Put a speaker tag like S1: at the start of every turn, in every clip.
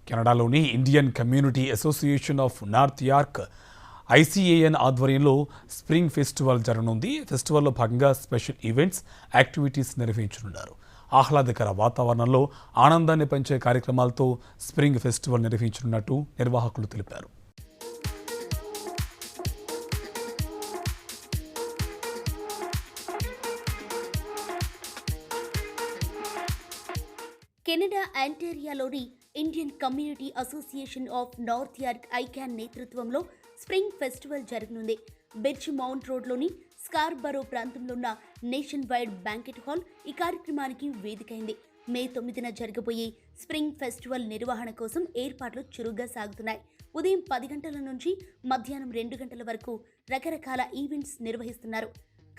S1: కెనడాలోని Indian community association of North York ICAN ఆధ్వర్యంలో spring festival జరగనుంది. ఫెస్టివల్లో భాగంగా స్పెషల్ ఈవెంట్స్, యాక్టివిటీస్ నిర్వహించనున్నారు. ఆహ్లాదకర వాతావరణంలో ఆనందాన్ని పెంచే కార్యక్రమాలతో స్ప్రింగ్ ఫెస్టివల్ నిర్వహించనున్నట్టు నిర్వాహకులు తెలిపారు.
S2: కెనడా ఆంటారియాలోని Indian community association of North York ICAN నేతృత్వంలో స్ప్రింగ్ ఫెస్టివల్ జరగనుంది. బిర్చ్ మౌంట్ రోడ్లోని స్కార్బరో ప్రాంతంలో ఉన్న నేషన్ వైడ్ బ్యాంకెట్ హాల్ ఈ కార్యక్రమానికి వేదికైంది. మే 9న జరగబోయే స్ప్రింగ్ ఫెస్టివల్ నిర్వహణ కోసం ఏర్పాట్లు చురుగ్గా సాగుతున్నాయి. ఉదయం 10 గంటల నుంచి మధ్యాహ్నం 2 గంటల వరకు రకరకాల ఈవెంట్స్ నిర్వహిస్తున్నారు.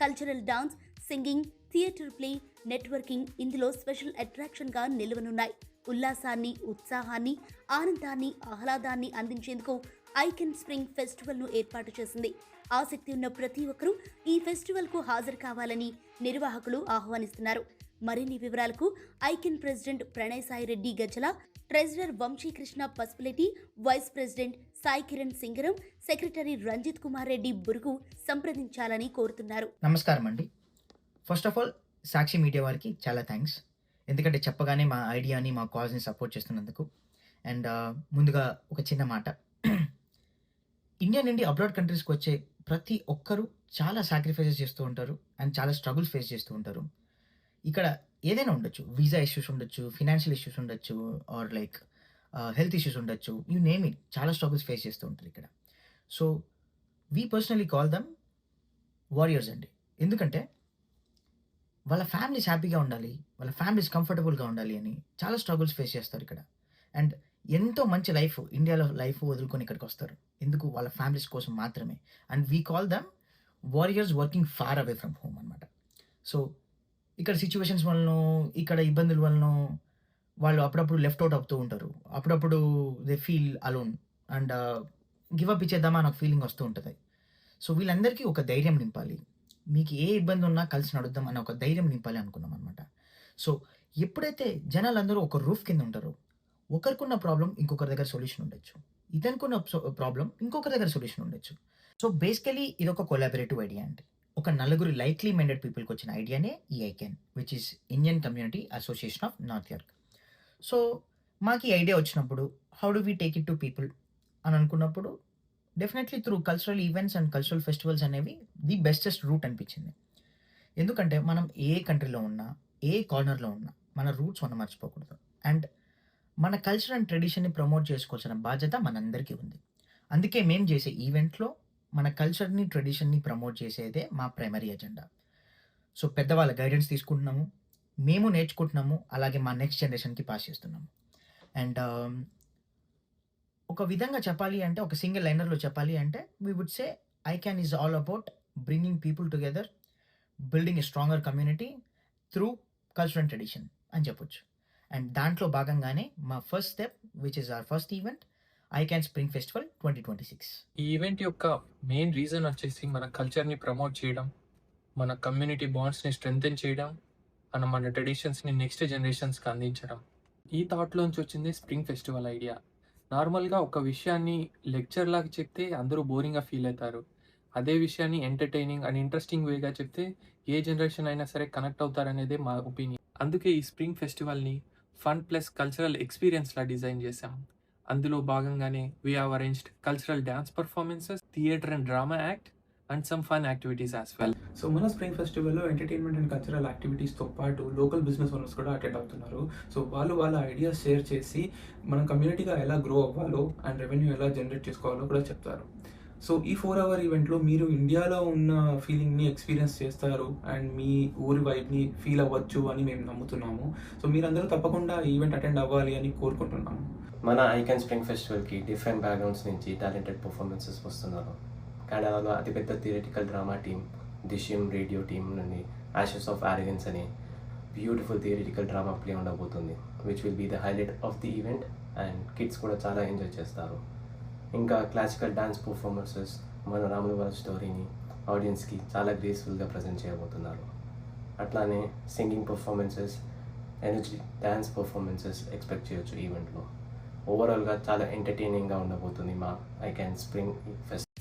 S2: Cultural dance, singing, theatre play, networking ఇందులో స్పెషల్ అట్రాక్షన్గా నిలవనున్నాయి. ఉల్లాసాన్ని, ఉత్సాహాన్ని, ఆనందాన్ని, ఆహ్లాదాన్ని అందించేందుకు ఐకెన్ స్ప్రింగ్ ఫెస్టివల్ను ఏర్పాటు చేసింది. ఆసక్తి ఉన్న ప్రతి ఒక్కరూ ఈ ఫెస్టివల్కు హాజరు కావాలని నిర్వాహకులు ఆహ్వానిస్తున్నారు. మరిన్ని వివరాలకు ICAN president Pranay Sai Reddy Gajjala, treasurer Vamsikrishna Pasupuletti, vice president Sai Kiran Singaram, secretary Ranjith Kumar Reddy Burugu సంప్రదించాలని కోరుతున్నారు.
S3: నమస్కారం అండి. First of all Sakshi media వారికి చాలా థ్యాంక్స్. ఎందుకంటే చెప్పగానే మా ఐడియాని, మా కాజ్ని సపోర్ట్ చేస్తున్నందుకు. అండ్ ముందుగా ఒక చిన్న మాట, ఇండియా నుండి అబ్రాడ్ కంట్రీస్కి వచ్చే ప్రతి ఒక్కరూ చాలా సాక్రిఫైసెస్ చేస్తూ ఉంటారు అండ్ చాలా స్ట్రగుల్స్ ఫేస్ చేస్తూ ఉంటారు. ఇక్కడ ఏదైనా ఉండొచ్చు, వీసా ఇష్యూస్ ఉండొచ్చు, ఫినాన్షియల్ ఇష్యూస్ ఉండొచ్చు, ఆర్ లైక్ హెల్త్ ఇష్యూస్ ఉండొచ్చు, యూ నేమ్ ఇట్, చాలా స్ట్రగుల్స్ ఫేస్ చేస్తూ ఉంటారు ఇక్కడ. So we personally call them warriors అండి. ఎందుకంటే వాళ్ళ ఫ్యామిలీస్ హ్యాపీగా ఉండాలి, వాళ్ళ ఫ్యామిలీస్ కంఫర్టబుల్గా ఉండాలి అని చాలా స్ట్రగుల్స్ ఫేస్ చేస్తారు ఇక్కడ. అండ్ ఎంతో మంచి లైఫ్, ఇండియాలో లైఫ్ వదులుకొని ఇక్కడికి వస్తారు. ఎందుకు? వాళ్ళ ఫ్యామిలీస్ కోసం మాత్రమే. And we call them warriors working far away from home అనమాట. సో ఇక్కడ సిచ్యువేషన్స్ వలన, ఇక్కడ ఇబ్బందుల వలన వాళ్ళు అప్పుడప్పుడు లెఫ్ట్ అవుట్ అవుతూ ఉంటారు. అప్పుడప్పుడు they feel alone and give up ఇచ్చేద్దామా అని ఒక ఫీలింగ్ వస్తూ ఉంటుంది. సో వీళ్ళందరికీ ఒక ధైర్యం నింపాలి, మీకు ఏ ఇబ్బంది ఉన్నా కలిసి నడుద్దాం అనే ఒక ధైర్యం నింపాలి అనుకున్నాం అనమాట. సో ఎప్పుడైతే జనాలందరూ ఒక రూఫ్ కింద ఉంటారో, ఒకరికున్న ప్రాబ్లం ఇంకొకరి దగ్గర సొల్యూషన్ ఉండొచ్చు, ఇతనుకున్న ప్రాబ్లం ఇంకొకరి దగ్గర సొల్యూషన్ ఉండొచ్చు. సో బేసికలీ ఇది ఒక కొలాబరేటివ్ ఐడియా అండి. ఒక నలుగురు లైక్లీ మైండెడ్ పీపుల్కి వచ్చిన ఐడియానే ఈ icon, which is Indian community association of North York. So మాకు ఈ ఐడియా వచ్చినప్పుడు how do we take it to people అని అనుకున్నప్పుడు definitely through cultural events and cultural festivals అనేవి ది బెస్టెస్ట్ రూట్ అనిపించింది. ఎందుకంటే మనం ఏ కంట్రీలో ఉన్నా, ఏ కార్నర్లో ఉన్నా మన రూట్స్ మనం మర్చిపోకూడదు. అండ్ మన కల్చర్ అండ్ ట్రెడిషన్ని ప్రమోట్ చేసుకోవాల్సిన బాధ్యత మనందరికీ ఉంది. అందుకే మేము చేసే ఈవెంట్లో మన కల్చర్ని, ట్రెడిషన్ని ప్రమోట్ చేసేదే మా ప్రైమరీ ఎజెండా. సో పెద్దవాళ్ళ గైడెన్స్ తీసుకుంటున్నాము, మేము నేర్చుకుంటున్నాము, అలాగే మా నెక్స్ట్ జనరేషన్కి పాస్ చేస్తున్నాము. అండ్ ఒక విధంగా చెప్పాలి అంటే, ఒక సింగిల్ లైనర్లో చెప్పాలి అంటే, we would say Icon is all about bringing people together, building a stronger community through culture and tradition అని చెప్పొచ్చు. అండ్ దాంట్లో భాగంగానే మా first step, which is our first event, Icon Spring Festival 2026.
S4: ఈ ఈవెంట్ యొక్క మెయిన్ రీజన్ వచ్చేసి మన కల్చర్ని ప్రమోట్ చేయడం, మన కమ్యూనిటీ బాండ్స్ని స్ట్రెంగ్తెన్ చేయడం, మన ట్రెడిషన్స్ని నెక్స్ట్ జనరేషన్స్కి అందించడం. ఈ థాట్లోంచి వచ్చింది స్ప్రింగ్ ఫెస్టివల్ ఐడియా. నార్మల్గా ఒక విషయాన్ని లెక్చర్ లాగా చెప్తే అందరూ బోరింగ్గా ఫీల్ అవుతారు. అదే విషయాన్ని ఎంటర్టైనింగ్ అండ్ ఇంట్రెస్టింగ్ వేగా చెప్తే ఏ జనరేషన్ అయినా సరే కనెక్ట్ అవుతారనేదే మా ఒపీనియన్. అందుకే ఈ స్ప్రింగ్ ఫెస్టివల్ని ఫన్ ప్లస్ కల్చరల్ ఎక్స్పీరియన్స్లా డిజైన్ చేశాం. అందులో భాగంగానే we have arranged cultural dance performances, theatre and drama act and some fun activities as well.
S5: So మన స్ప్రింగ్ ఫెస్టివల్లో ఎంటర్టైన్మెంట్ అండ్ కల్చరల్ యాక్టివిటీస్తో పాటు లోకల్ బిజినెస్ ఓనర్స్ కూడా అటెండ్ అవుతున్నారు. సో వాళ్ళు వాళ్ళ ఐడియాస్ షేర్ చేసి మన కమ్యూనిటీగా ఎలా గ్రో అవ్వాలో అండ్ రెవెన్యూ ఎలా జనరేట్ చేసుకోవాలో కూడా చెప్తారు. సో ఈ 4 hour ఈవెంట్లో మీరు ఇండియాలో ఉన్న ఫీలింగ్ని ఎక్స్పీరియన్స్ చేస్తారు అండ్ మీ ఊరి వైబ్ని ఫీల్ అవ్వచ్చు అని మేము నమ్ముతున్నాము. సో మీరందరూ తప్పకుండా ఈవెంట్ అటెండ్ అవ్వాలి అని కోరుకుంటున్నాము.
S6: మన ఐకాన్ స్ప్రింగ్ ఫెస్టివల్కి డిఫరెంట్ బ్యాక్గ్రౌండ్స్ నుంచి టాలెంటెడ్ పర్ఫార్మెన్సెస్ వస్తున్నారు. కెనడాలో అతిపెద్ద theoretical drama team Dishoom radio team నుండి యాషెస్ ఆఫ్ ఆరిగన్స్ అనే బ్యూటిఫుల్ థియరిటికల్ డ్రామా ప్లే ఉండబోతుంది, which will be the highlight of the event. And kids కూడా చాలా ఎంజాయ్ చేస్తారు. ఇంకా క్లాసికల్ డాన్స్ పర్ఫార్మెన్సెస్ మన రాముల వారి స్టోరీని ఆడియన్స్కి చాలా గ్రేస్ఫుల్గా ప్రజెంట్ చేయబోతున్నారు. అట్లానే singing performances, energy dance performances expect చేయొచ్చు ఈవెంట్లో. ఓవరాల్గా చాలా ఎంటర్టైనింగ్గా ఉండబోతుంది మా ఐ క్యాన్ స్ప్రింగ్ ఫెస్ట్.